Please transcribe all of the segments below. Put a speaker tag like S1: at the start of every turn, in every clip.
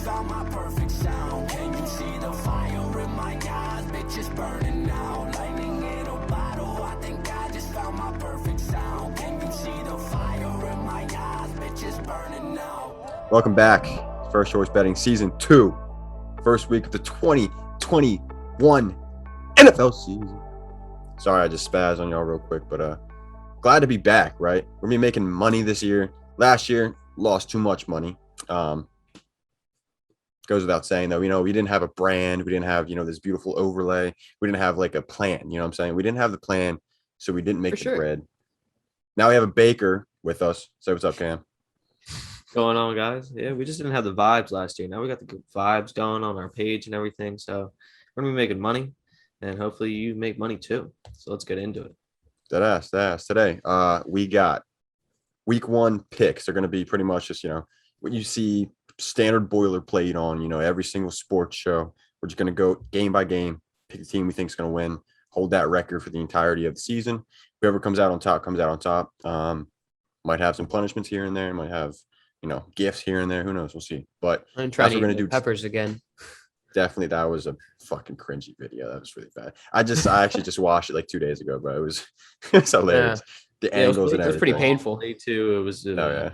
S1: found my perfect sound. Can you see the fire in my eyes? Bitches burning out. Lightning in a bottle. I think I just found my perfect sound. Can you see the fire in my eyes? Bitches burning out.
S2: Welcome back. First Shorts Betting Season 2. First week of the 2021 NFL season. Sorry, I just spazzed on y'all real quick, but glad to be back, right? We're going to be making money this year. Last year, lost too much money. Goes without saying, though, we didn't have a brand. We didn't have, this beautiful overlay. We didn't have like a plan, you know what I'm saying? We didn't have the plan, so we didn't make the bread. Now we have a baker with us. Say what's up, Cam.
S3: Going on, guys? Yeah, we just didn't have the vibes last year. Now we got the good vibes going on our page and everything. So we're going to be making money, and hopefully you make money too. So let's get into it.
S2: That ass. Today, we got week 1 picks. They're going to be pretty much just, what you see standard boilerplate on, every single sports show. We're just going to go game by game, pick the team we think is going to win, hold that record for the entirety of the season. Whoever comes out on top comes out on top. Might have some punishments here and there. Might have, gifts here and there. Who knows? We'll see. But
S4: I'm trying to do peppers again.
S2: Definitely, that was a fucking cringy video. That was really bad. I actually just watched it like 2 days ago, but it's hilarious. Yeah. The angles and everything.
S4: It was pretty painful.
S3: Day 2, it was.
S2: Oh yeah.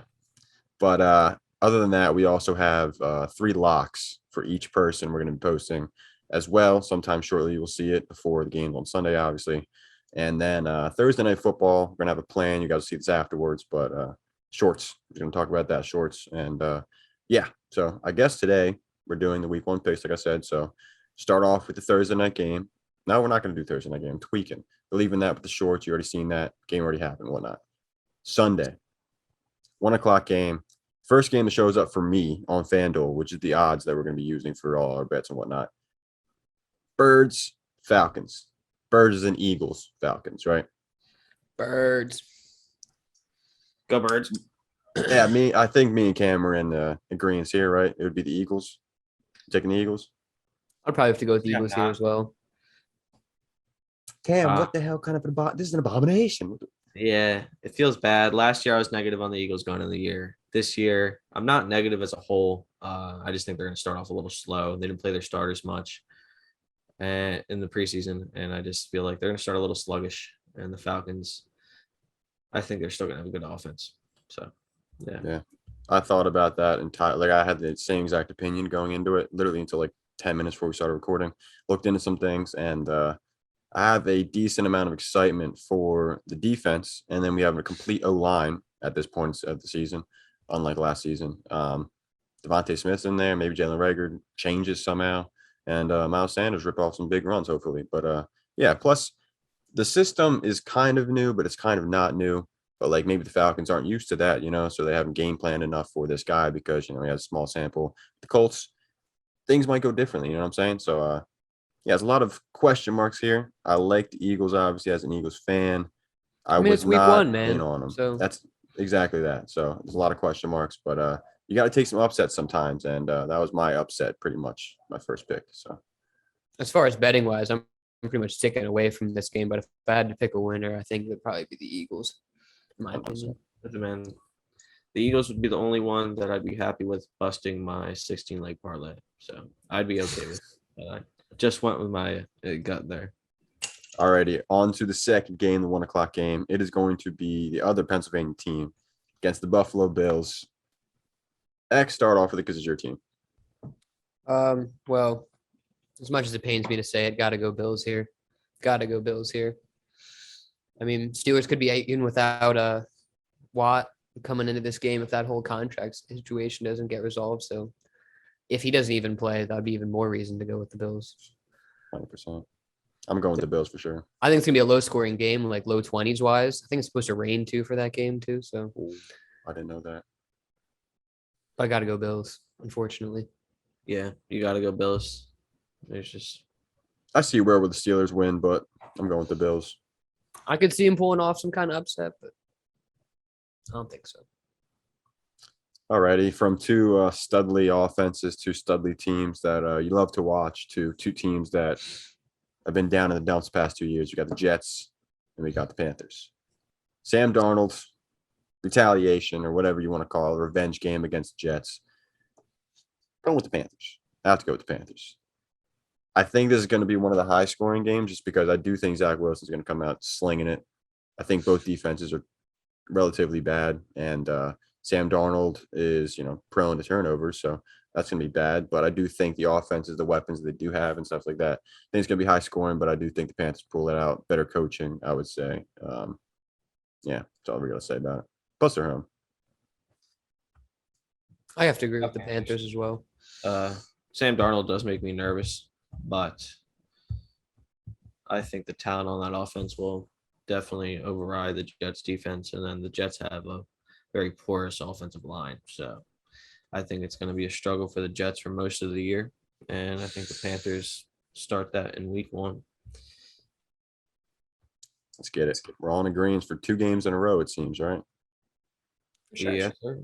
S2: But other than that, we also have 3 locks for each person. We're going to be posting as well. Sometime shortly, you'll see it before the games on Sunday, obviously. And then Thursday night football, we're gonna have a plan. You guys will see this afterwards, but shorts. We're gonna talk about that shorts. And yeah, so I guess today we're doing the week 1 picks, like I said. So start off with the Thursday night game. No, we're not gonna do Thursday night game. I'm tweaking. We're leaving that with the shorts. You already seen that. Game already happened, whatnot. Sunday, 1:00 game. First game that shows up for me on FanDuel, which is the odds that we're gonna be using for all our bets and whatnot. Birds, Falcons. Birds and Eagles, Falcons, right?
S4: Birds.
S3: Go Birds.
S2: Yeah, I think me and Cam are in agreement here, right? It would be the Eagles. Taking the Eagles?
S4: I'd probably have to go with the Eagles here as well.
S2: Cam, what the hell kind of this is an abomination.
S3: Yeah, it feels bad. Last year I was negative on the Eagles going into the year. This year, I'm not negative as a whole. I just think they're going to start off a little slow. They didn't play their starters much in the preseason, and I just feel like they're going to start a little sluggish. And the Falcons, I think they're still going to have a good offense. So, yeah.
S2: I thought about that like I had the same exact opinion going into it, literally until like 10 minutes before we started recording. Looked into some things, and I have a decent amount of excitement for the defense, and then we have a complete O-line at this point of the season, unlike last season. Devontae Smith's in there, maybe Jalen Reagor changes somehow. And Miles Sanders rip off some big runs, hopefully. But yeah, plus the system is kind of new, but it's kind of not new. But like maybe the Falcons aren't used to that, so they haven't game planned enough for this guy because, he has a small sample. The Colts, things might go differently, you know what I'm saying? So, yeah, there's a lot of question marks here. I like the Eagles, obviously, as an Eagles fan.
S4: I mean, it's week 1, man.
S2: In on them.
S4: So
S2: that's exactly that. So there's a lot of question marks, but you got to take some upsets sometimes, and that was my upset, pretty much my first pick. So,
S4: as far as betting wise, I'm pretty much sticking away from this game. But if I had to pick a winner, I think it would probably be the Eagles, in my opinion.
S3: Man, the Eagles would be the only one that I'd be happy with busting my 16-leg parlay. So I'd be okay with it. I just went with my gut there.
S2: Alrighty, on to the second game, the 1:00 game. It is going to be the other Pennsylvania team against the Buffalo Bills. X, start off with it because it's your team.
S4: Well, as much as it pains me to say it, gotta go Bills here. I mean, Steelers could be even without Watt coming into this game if that whole contract situation doesn't get resolved. So if he doesn't even play, that'd be even more reason to go with the Bills.
S2: 100%. I'm going with the Bills for sure.
S4: I think it's gonna be a low-scoring game, like low 20s wise. I think it's supposed to rain too for that game too. So
S2: I didn't know that.
S4: I got to go Bills, unfortunately.
S3: Yeah, you got to go Bills.
S2: I see where the Steelers win, but I'm going with the Bills.
S4: I could see him pulling off some kind of upset, but I don't think so.
S2: Alrighty, from 2 studly offenses, 2 studly teams that you love to watch, to 2 teams that have been down in the dumps the past 2 years. You got the Jets and we got the Panthers. Sam Darnold, retaliation or whatever you want to call it, revenge game against the Jets. Going with the Panthers. I have to go with the Panthers. I think this is going to be one of the high scoring games just because I do think Zach Wilson's going to come out slinging it. I think both defenses are relatively bad, and Sam Darnold is, prone to turnovers, so that's going to be bad. But I do think the offenses, the weapons they do have and stuff like that, I think it's going to be high scoring, but I do think the Panthers pull it out. Better coaching, I would say. Yeah, that's all we're going to say about it. Plus they're home.
S4: I have to agree with the
S3: Okay.
S4: Panthers as well.
S3: Sam Darnold does make me nervous, but I think the talent on that offense will definitely override the Jets defense. And then the Jets have a very porous offensive line. So I think it's going to be a struggle for the Jets for most of the year. And I think the Panthers start that in week 1.
S2: Let's get it. We're all in agreement for 2 games in a row, it seems, right?
S3: Yeah, sir.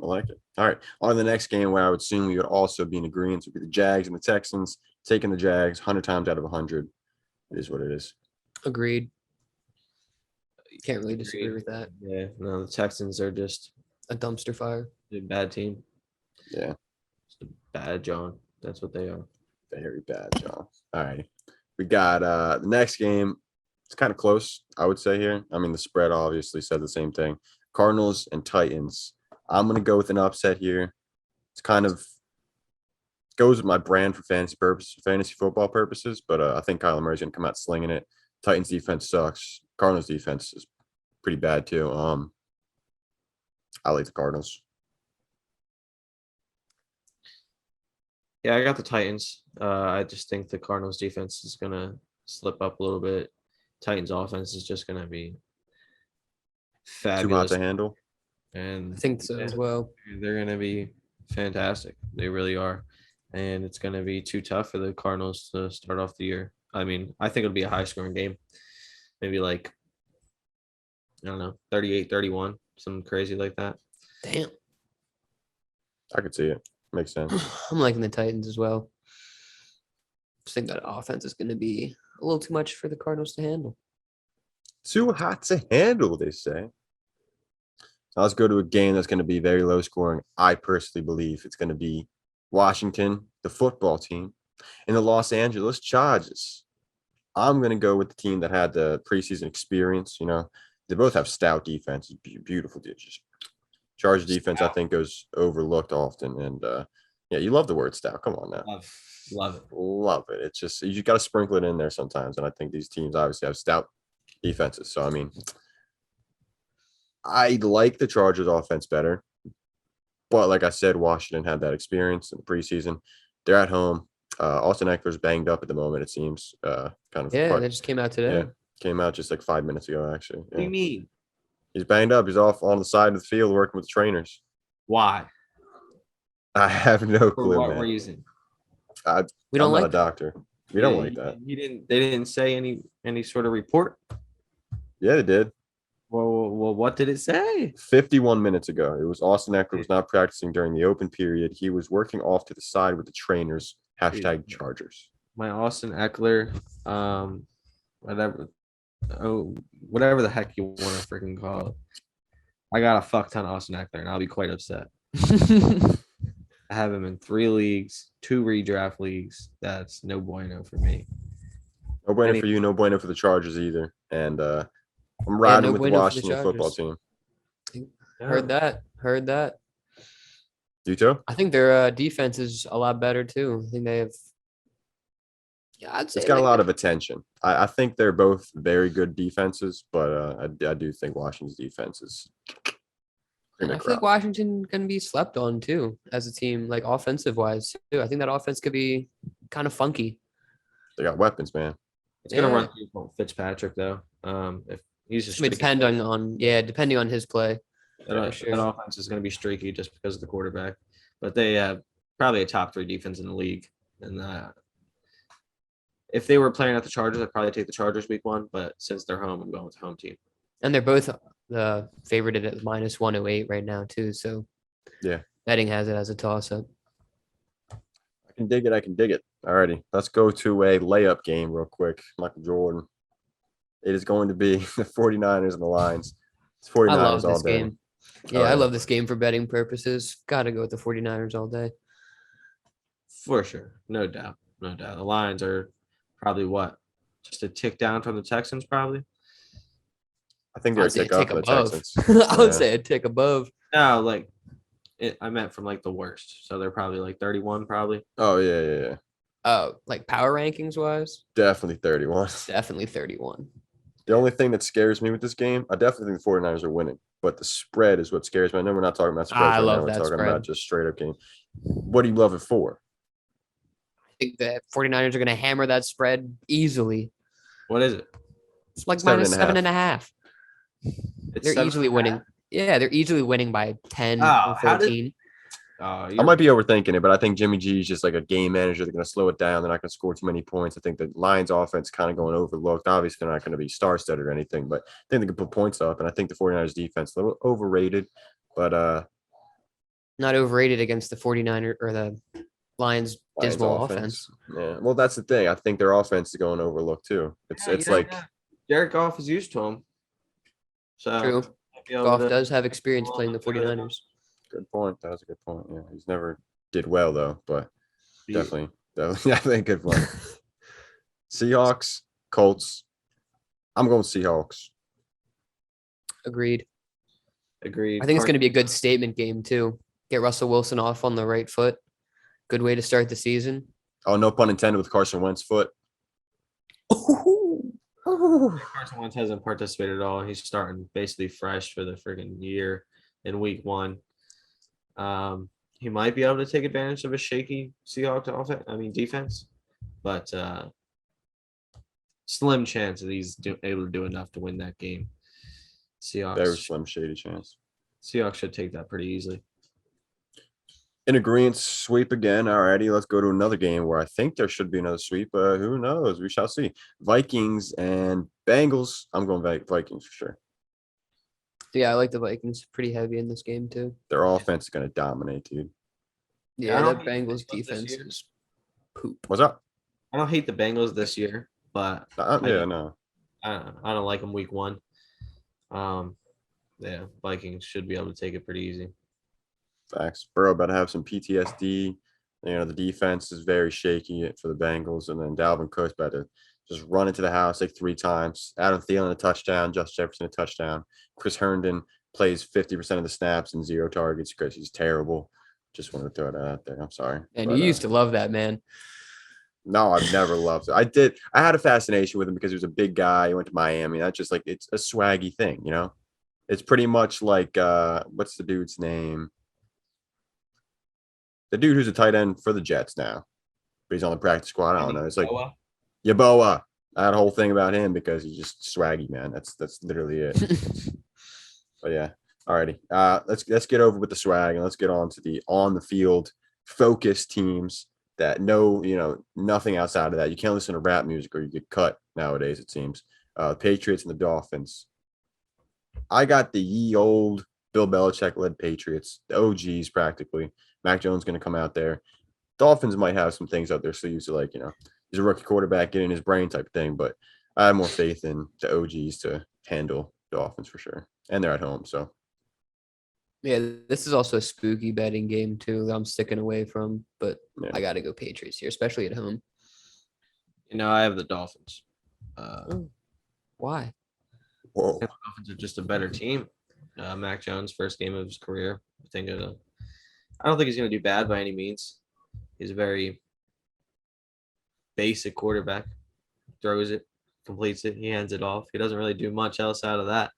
S2: I like it. All right. On to the next game where I would assume we would also be in agreement would be the Jags and the Texans. Taking the Jags 100 times out of 100. It is what it is.
S4: Agreed. Can't really disagree with that.
S3: Yeah, no, the Texans are just
S4: A dumpster fire.
S3: a bad team.
S2: Yeah.
S3: Just a bad John. That's what they are.
S2: Very bad, John. All right. We got the next game. It's kind of close, I would say here. I mean, the spread obviously said the same thing. Cardinals and Titans. I'm going to go with an upset here. It's kind of goes with my brand for fantasy football purposes, but I think Kyler Murray's going to come out slinging it. Titans defense sucks. Cardinals defense is pretty bad too. I like the Cardinals.
S3: Yeah, I got the Titans. I just think the Cardinals defense is gonna slip up a little bit. Titans offense is just gonna be
S2: Too hot
S3: fabulous,
S2: to handle.
S3: and
S4: I think so as well.
S3: they're gonna be fantastic. They really are, and it's gonna be too tough for the Cardinals to start off the year. I mean, I think it'll be a high-scoring game, maybe like I don't know, 38-31, something crazy like that.
S4: Damn.
S2: I could see it. Makes sense.
S4: I'm liking the Titans as well. Just think that offense is going to be a little too much for the Cardinals to handle.
S2: Too hot to handle, they say. Now let's go to a game that's going to be very low scoring. I personally believe it's going to be Washington, the football team, and the Los Angeles Chargers. I'm going to go with the team that had the preseason experience. They both have stout defenses, beautiful ditches. Chargers defense, I think, goes overlooked often. And yeah, you love the word stout. Come on now.
S3: Love it.
S2: Love it. It's just, you got to sprinkle it in there sometimes. And I think these teams obviously have stout defenses. So, I mean, I like the Chargers offense better. But like I said, Washington had that experience in the preseason. They're at home. Austin Eckler's banged up at the moment, it seems.
S4: Yeah, that just came out today.
S2: Yeah, came out just like 5 minutes ago, actually.
S3: What do you mean?
S2: He's banged up. He's off on the side of the field working with the trainers.
S3: Why?
S2: I have no
S3: For
S2: clue,
S3: what
S2: man.
S3: reason?
S4: We don't
S2: I'm
S4: like
S2: not a doctor. We don't like that.
S3: They didn't say any sort of report.
S2: Yeah, they did.
S3: Well, what did it say?
S2: 51 minutes ago. It was Austin Eckler was not practicing during the open period. He was working off to the side with the trainers. # Chargers.
S3: My Austin Eckler, whatever the heck you want to freaking call it. I got a fuck ton of Austin Eckler, and I'll be quite upset. I have him in 3 leagues, 2 redraft leagues. That's no bueno for me.
S2: No bueno for you, no bueno for the Chargers either. And I'm riding with the Washington football team.
S4: Heard that.
S2: You too?
S4: I think their defense is a lot better too. I think they have. Yeah, I'd say
S2: It's got a lot of attention. I think they're both very good defenses, but I do think Washington's defense is.
S4: And I feel like Washington can be slept on too as a team, like offensive wise too. I think that offense could be kind of funky.
S2: They got weapons, man.
S3: It's gonna run through Fitzpatrick though. If he's just
S4: depending on his play.
S3: That offense is going to be streaky just because of the quarterback, but they have probably a top 3 defense in the league. And if they were playing at the Chargers, I'd probably take the Chargers week 1. But since they're home, I'm going with the home team.
S4: And they're both favored at -108 right now too. So
S2: yeah,
S4: betting has it as a toss up.
S2: I can dig it. Alrighty, let's go to a layup game real quick. Michael Jordan. It is going to be the 49ers and the Lions. It's 49ers
S4: I love
S2: all
S4: this
S2: day.
S4: game. Yeah, I love this game for betting purposes. Got to go with the 49ers all day.
S3: For sure. No doubt. No doubt. The Lions are probably what? Just a tick down from the Texans, probably.
S2: I think they're a
S4: I'd say a
S2: tick up
S4: tick
S2: from the
S4: above.
S2: Texans.
S4: I would
S2: Yeah.
S4: say a tick above.
S3: No, like I meant from like the worst. So they're probably like 31, probably.
S2: Oh yeah.
S4: Oh, like power rankings wise,
S2: Definitely 31.
S4: definitely 31.
S2: The only thing that scares me with this game, I definitely think the 49ers are winning, but the spread is what scares me. I know we're not talking about spreads
S4: I
S2: right now.
S4: love
S2: We're
S4: that
S2: talking
S4: spread.
S2: about just straight up game. What do you love it for?
S4: I think the 49ers are going to hammer that spread easily.
S3: What is it?
S4: It's like
S2: Seven
S4: minus
S2: and a half.
S4: 7.5.
S3: It's
S4: They're
S3: 7.5?
S4: easily winning. Yeah, they're easily winning by 10
S3: Oh,
S4: or
S3: how did-
S4: 14.
S2: I might be overthinking it, but I think Jimmy G is just like a game manager. They're going to slow it down. They're not going to score too many points. I think the Lions offense kind of going overlooked. Obviously, they're not going to be star-studded or anything, but I think they can put points up. And I think the 49ers defense a little overrated, but
S4: Not overrated against the 49er or the Lions'
S2: Lions
S4: dismal offense.
S2: Yeah, well, that's the thing. I think their offense is going overlooked too. It's like
S3: Jared Goff is used to him. So
S4: True.
S3: might be able
S4: Goff
S3: to-
S4: does have experience playing the 49ers.
S2: good point. That was a good point. Yeah, he's never did well though, but
S3: Yeah.
S2: definitely, I think good point. Seahawks, Colts. I'm going Seahawks.
S4: Agreed.
S3: Agreed.
S4: I think it's going to be a good statement game too. Get Russell Wilson off on the right foot. Good way to start the season.
S2: Oh, no pun intended with Carson Wentz foot.
S3: Carson Wentz hasn't participated at all. He's starting basically fresh for the freaking year in week 1. He might be able to take advantage of a shaky Seahawks offense. I mean defense, but slim chance that he's able to do enough to win that game.
S2: Very
S3: Seahawks
S2: slim shady chance.
S3: should take that pretty easily.
S2: In agreement, sweep again. Alrighty, let's go to another game where I think there should be another sweep. Who knows? We shall see. Vikings and Bengals. I'm going Vikings for sure.
S4: Yeah, I like the Vikings pretty heavy in this game too.
S2: Their offense is going to dominate, dude.
S3: Yeah, I
S4: Yeah,
S3: don't
S4: that
S3: hate the
S4: Bengals
S3: Bengals this
S4: defense
S3: year.
S4: is poop.
S2: What's up?
S3: I don't hate the Bengals this year, but
S2: Yeah, no.
S3: I don't like them week 1. Yeah, Vikings should be able to take it pretty easy.
S2: Facts. Burrow about to have some PTSD. You know, the defense is very shaky for the Bengals. And then Dalvin Cook's about to just run into the house like 3 times. Adam Thielen a touchdown. Justin Jefferson a touchdown. Chris Herndon plays 50% of the snaps and 0 targets because he's terrible. Just wanted to throw that out there. I'm sorry.
S4: And
S2: But,
S4: you used to love that man.
S2: No, I've never loved it. I had a fascination with him because he was a big guy. He went to Miami. That's just like, it's a swaggy thing, you know? It's pretty much like, what's the dude's name? The dude who's a tight end for the Jets now, but he's on the practice squad. I don't know. It's like Yaboa. I had a whole thing about him because he's just swaggy, man. That's literally it. But yeah, alrighty. Let's get over with the swag and let's get on to the on the field focused teams that know, you know, nothing outside of that. You can't listen to rap music or you get cut nowadays, it seems. Patriots and the Dolphins. I got the ye old Bill Belichick led Patriots, the OGs practically. Mac Jones going to come out there. Dolphins might have some things up their sleeves to, like, you know, he's a rookie quarterback, get in his brain type thing, but I have more faith in the OGs to handle Dolphins for sure. And they're at home, so.
S4: Yeah, this is also a spooky betting game too that I'm sticking away from, but
S2: Yeah.
S4: I got to go Patriots here, especially at home.
S3: You know, I have the Dolphins.
S4: Why?
S2: Whoa.
S3: The Dolphins are just a better team. Mac Jones, first game of his career. I don't think he's going to do bad by any means. He's a very basic quarterback. Throws it, completes it, he hands it off. He doesn't really do much else out of that.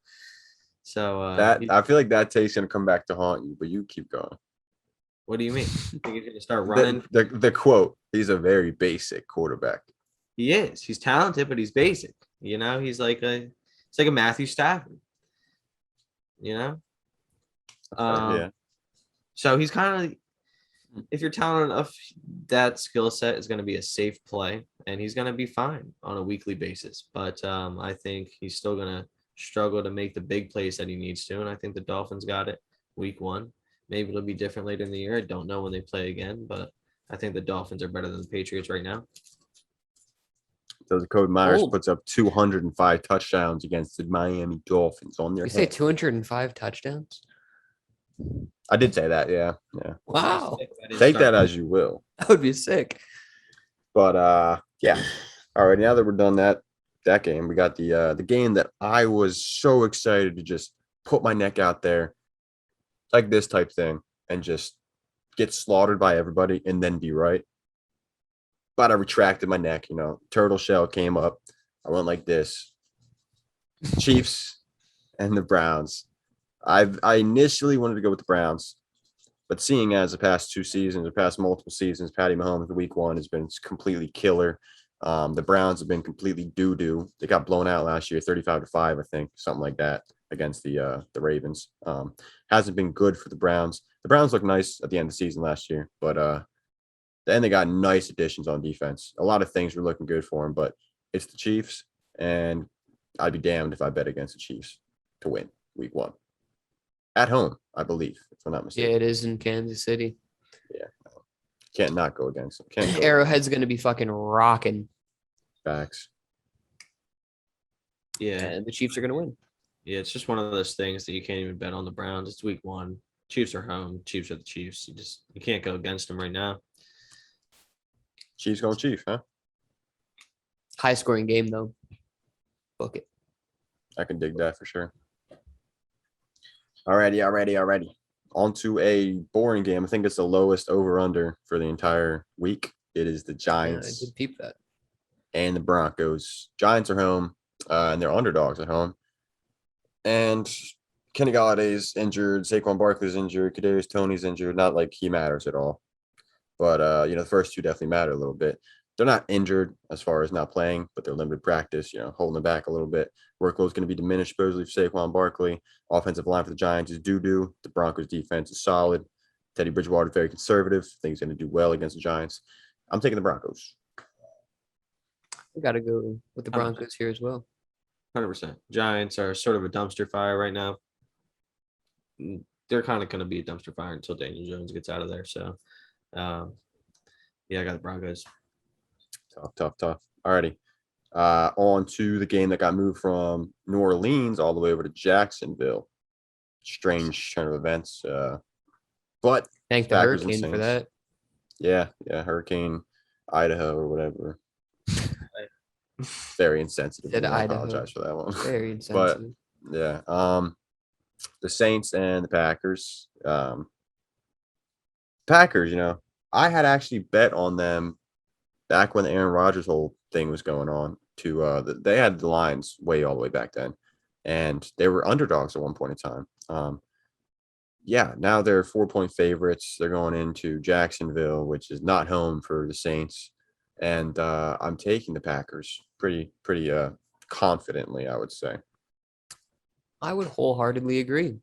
S3: So
S2: I feel like that take's going to come back to haunt you, but you keep going.
S3: what do you mean? You think he's going to start running?
S2: The quote, he's a very basic quarterback.
S3: He is. He's talented, but he's basic. You know, it's like a Matthew Stafford. You know?
S2: Yeah.
S3: So he's kind of, if you're talented enough, that skill set is going to be a safe play, and he's going to be fine on a weekly basis. But I think he's still going to struggle to make the big plays that he needs to, and I think the Dolphins got it week 1. Maybe it'll be different later in the year. I don't know when they play again, but I think the Dolphins are better than the Patriots right now.
S2: So Dakota Myers
S4: Oh.
S2: puts up 205 touchdowns against the Miami Dolphins on their
S4: You say
S2: head.
S4: 205 touchdowns?
S2: I did say that, yeah.
S4: Wow.
S2: Take that as you will.
S4: That would be sick.
S2: But yeah. All right, now that we're done that game, we got the game that I was so excited to just put my neck out there, like this type thing, and just get slaughtered by everybody and then be right. But I retracted my neck, turtle shell came up. I went like this. Chiefs and the Browns. I initially wanted to go with the Browns, but seeing as the past 2 seasons, the past multiple seasons, Patty Mahomes, the week one has been completely killer. The Browns have been completely doo-doo. They got blown out last year, 35-5, I think, something like that, against the Ravens. Hasn't been good for the Browns. The Browns looked nice at the end of the season last year, but then they got nice additions on defense. A lot of things were looking good for them, but it's the Chiefs, and I'd be damned if I bet against the Chiefs to win week one. At home, I believe, if I'm not
S4: Yeah,
S2: mistaken.
S4: it is in Kansas City.
S2: Yeah. Can't not go against them. Can't go
S4: Arrowhead's going to be fucking rocking.
S2: backs.
S3: Yeah.
S4: And the Chiefs are going to win.
S3: Yeah, it's just one of those things that you can't even bet on the Browns. It's week one. Chiefs are home. Chiefs are the Chiefs. You can't go against them right now.
S2: Chiefs going Chief, huh?
S4: High scoring game, though. Book it.
S2: I can dig that for sure. Alrighty. On to a boring game. I think it's the lowest over-under for the entire week. It is the
S4: Yeah, I
S2: Giants
S4: did peep that.
S2: and the Broncos. Giants are home, and they're underdogs at home. And Kenny Galladay's injured. Saquon Barkley's injured. Kadarius Toney's injured. Not like he matters at all. But, the first two definitely matter a little bit. They're not injured as far as not playing, but they're limited practice, holding them back a little bit. Workload's going to be diminished, supposedly, for Saquon Barkley. Offensive line for the Giants is doo-doo. The Broncos' defense is solid. Teddy Bridgewater is very conservative. I think he's going to do well against the Giants. I'm taking the Broncos.
S4: We got to go with the Broncos here as well.
S3: 100%. Giants are sort of a dumpster fire right now. They're kind of going to be a dumpster fire until Daniel Jones gets out of there. So, yeah, I got the Broncos.
S2: Tough. Alrighty. On to the game that got moved from New Orleans all the way over to Jacksonville. Strange turn of events. But
S4: Thank the
S2: Packers and
S4: Hurricane for
S2: Saints.
S4: that.
S2: Yeah, Hurricane Idaho or whatever. Very insensitive.
S4: Said
S2: I
S4: Idaho.
S2: apologize for that one.
S4: Very insensitive.
S2: Yeah. The Saints and the Packers. Packers, I had actually bet on them back when the Aaron Rodgers whole thing was going on. They had the lines way all the way back then, and they were underdogs at one point in time. Now they're 4-point favorites. They're going into Jacksonville, which is not home for the Saints, and I'm taking the Packers pretty confidently, I would say.
S4: I would wholeheartedly agree.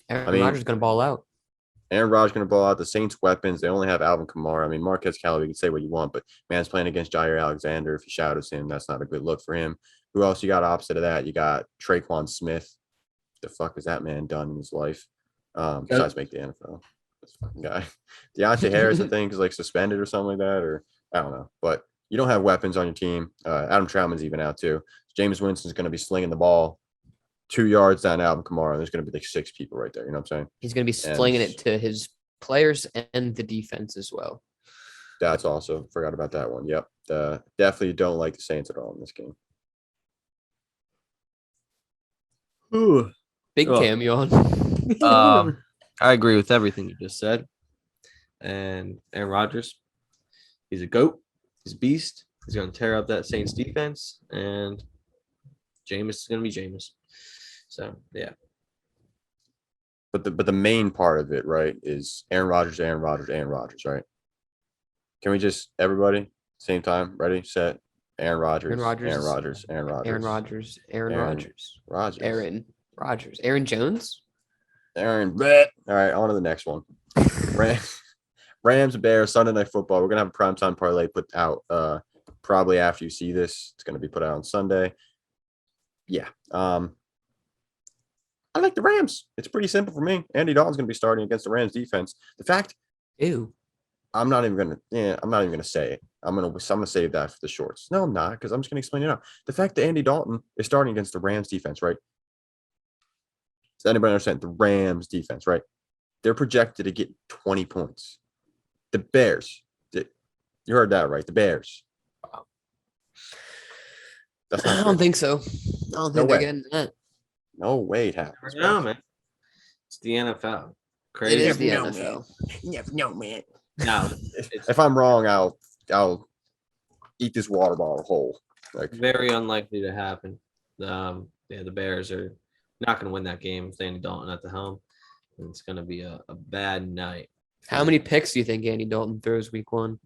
S4: Aaron
S2: mean,
S4: Rodgers is going to ball out.
S2: Aaron Rodgers going to ball out. The Saints' weapons, they only have Alvin Kamara. I mean, Marquez Callaway, you can say what you want, but man's playing against Jair Alexander. If you shadows him, that's not a good look for him. Who else you got opposite of that? You got Traquan Smith. The fuck has that man done in his life? Besides make the NFL. This fucking guy. Deontay Harris, I think, is like suspended or something like that, or I don't know. But you don't have weapons on your team. Adam Troutman's even out too. James Winston's going to be slinging the ball 2 yards down Alvin Kamara. There's going to be like 6 people right there. You know what I'm saying?
S4: He's going to be slinging it to his players and the defense as well.
S2: That's also forgot about that one. Yep. Definitely don't like the Saints at all in this game.
S3: Ooh.
S4: Big
S3: Oh.
S4: Cam yawn.
S3: I agree with everything you just said. And Aaron Rodgers, he's a GOAT. He's a beast. He's going to tear up that Saints defense. And Jameis is going to be Jameis. So, yeah.
S2: But the main part of it, right, is Aaron Rodgers, right? Can we just everybody same time? Ready, set. Aaron Rodgers.
S4: Aaron Rodgers. Aaron Jones.
S2: All right, on to the next one. Rams, Bears, Sunday Night Football. We're gonna have a primetime parlay put out probably after you see this. It's gonna be put out on Sunday. Yeah. I like the Rams. It's pretty simple for me. Andy Dalton's gonna be starting against the Rams defense. The fact I'm not even gonna say it. I'm gonna save that for the shorts. No, I'm not, because I'm just gonna explain it out. The fact that Andy Dalton is starting against the Rams defense, right? Does anybody understand? The Rams defense, right? They're projected to get 20 points. The Bears You heard that right. The Bears. That's
S4: I
S2: not
S4: don't
S2: good.
S4: think so. I don't
S2: No
S4: think they're
S2: way.
S4: getting that.
S2: No way it happens.
S3: Never know, man. It's the NFL.
S4: It
S3: Crazy.
S4: is the
S2: Never know,
S4: NFL.
S2: Never know, man.
S3: No, it's
S2: If I'm wrong, I'll eat this water bottle whole. Like
S3: very unlikely to happen. Yeah, the Bears are not going to win that game with Andy Dalton at the helm. And it's going to be a bad night.
S4: How many picks do you think Andy Dalton throws week 1?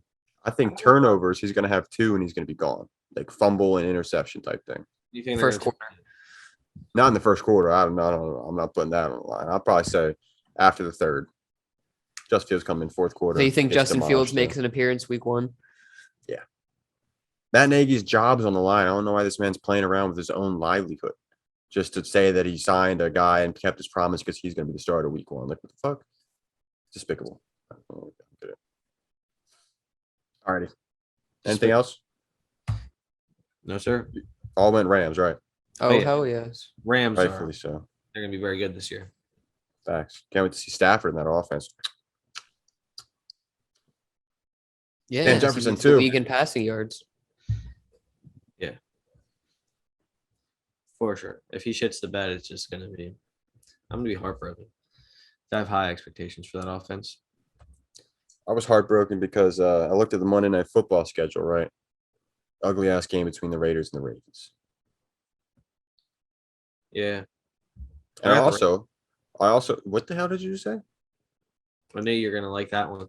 S2: I think turnovers, he's gonna have 2 and he's gonna be gone. Like fumble and interception type thing.
S3: You think
S4: First quarter.
S2: Not in the first quarter. I don't know. I'm not putting that on the line. I'll probably say after the third. Justin Fields coming in fourth quarter.
S4: So you think
S2: gets
S4: Justin
S2: demolished,
S4: Fields makes an appearance week 1?
S2: Matt Nagy's job's on the line. I don't know why this man's playing around with his own livelihood just to say that he signed a guy and kept his promise because he's going to be the starter week 1. Like, what the fuck? Despicable. All righty. Anything else?
S3: No, sir.
S2: All went Rams, right?
S4: Oh,
S3: yeah.
S4: hell yes.
S3: Rams
S2: Rightfully
S3: are
S2: so.
S3: they're going to be very good this year.
S2: Facts. Can't wait to see Stafford in that offense.
S4: Yeah.
S2: And
S4: he
S2: Jefferson,
S4: leads the
S2: too.
S4: league in passing yards.
S3: For sure. If he shits the bed, it's just going to be I'm going to be heartbroken. I have high expectations for that offense.
S2: I was heartbroken because I looked at the Monday Night Football schedule, right? Ugly ass game between the Raiders and the Ravens.
S3: Yeah.
S2: And
S3: I
S2: I
S3: got the
S2: also, what the hell did you say?
S3: I knew you're going to like that one.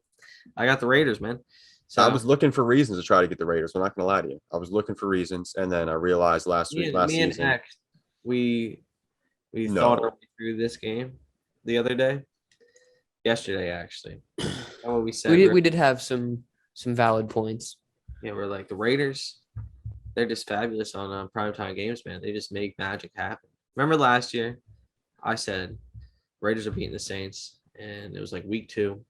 S3: I got the Raiders, man. So
S2: I was looking for reasons to try to get the Raiders. I'm not going to lie to you. I was looking for reasons, and then I realized last
S3: me and
S2: season.
S3: X, we
S2: No.
S3: thought our way through this game the other day. Yesterday, actually. And what we said,
S4: We did have some valid points.
S3: yeah, we're like the Raiders. They're just fabulous on primetime games, man. They just make magic happen. Remember last year, I said Raiders are beating the Saints, and it was like week 2.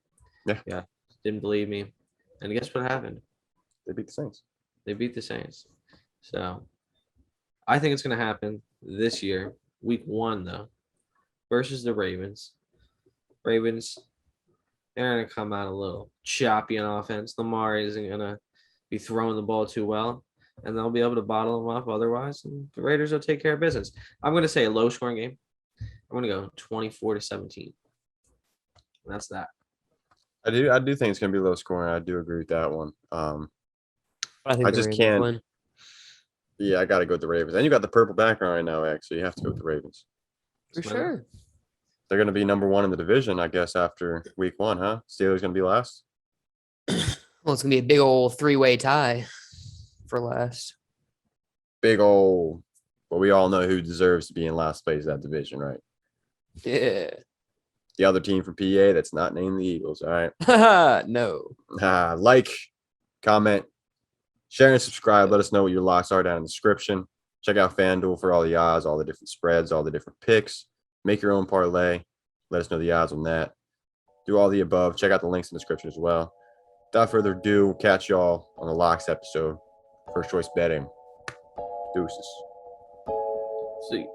S2: Yeah.
S3: Didn't believe me, and guess what happened?
S2: They beat the Saints.
S3: They beat the Saints. So I think it's going to happen this year, week 1 though, versus the Ravens. Ravens, they're going to come out a little choppy on offense. Lamar isn't going to be throwing the ball too well, and they'll be able to bottle them up otherwise, and the Raiders will take care of business. I'm going to say a low-scoring game. I'm going to go 24-17. That's that.
S2: I do think it's going to be low scoring. I do agree with that one.
S4: I think
S2: I
S4: the
S2: just
S4: Ravens
S2: can't.
S4: win.
S2: Yeah, I got to go with the Ravens. And you got the purple background right now, actually. You have to go with the Ravens.
S4: For
S3: Smell
S4: sure.
S2: They're going to be number 1 in the division, I guess, after week 1, huh? Steelers going to be last?
S4: Well, it's going to be a big old 3-way tie for last.
S2: Big old. Well, we all know who deserves to be in last place of that division, right?
S4: Yeah.
S2: The other team from PA that's not named the Eagles, all right?
S4: No.
S2: Like, comment, share, and subscribe. Let us know what your locks are down in the description. Check out FanDuel for all the odds, all the different spreads, all the different picks. Make your own parlay. Let us know the odds on that. Do all the above. Check out the links in the description as well. Without further ado, we'll catch y'all on the locks episode. First choice betting. Deuces.
S3: See.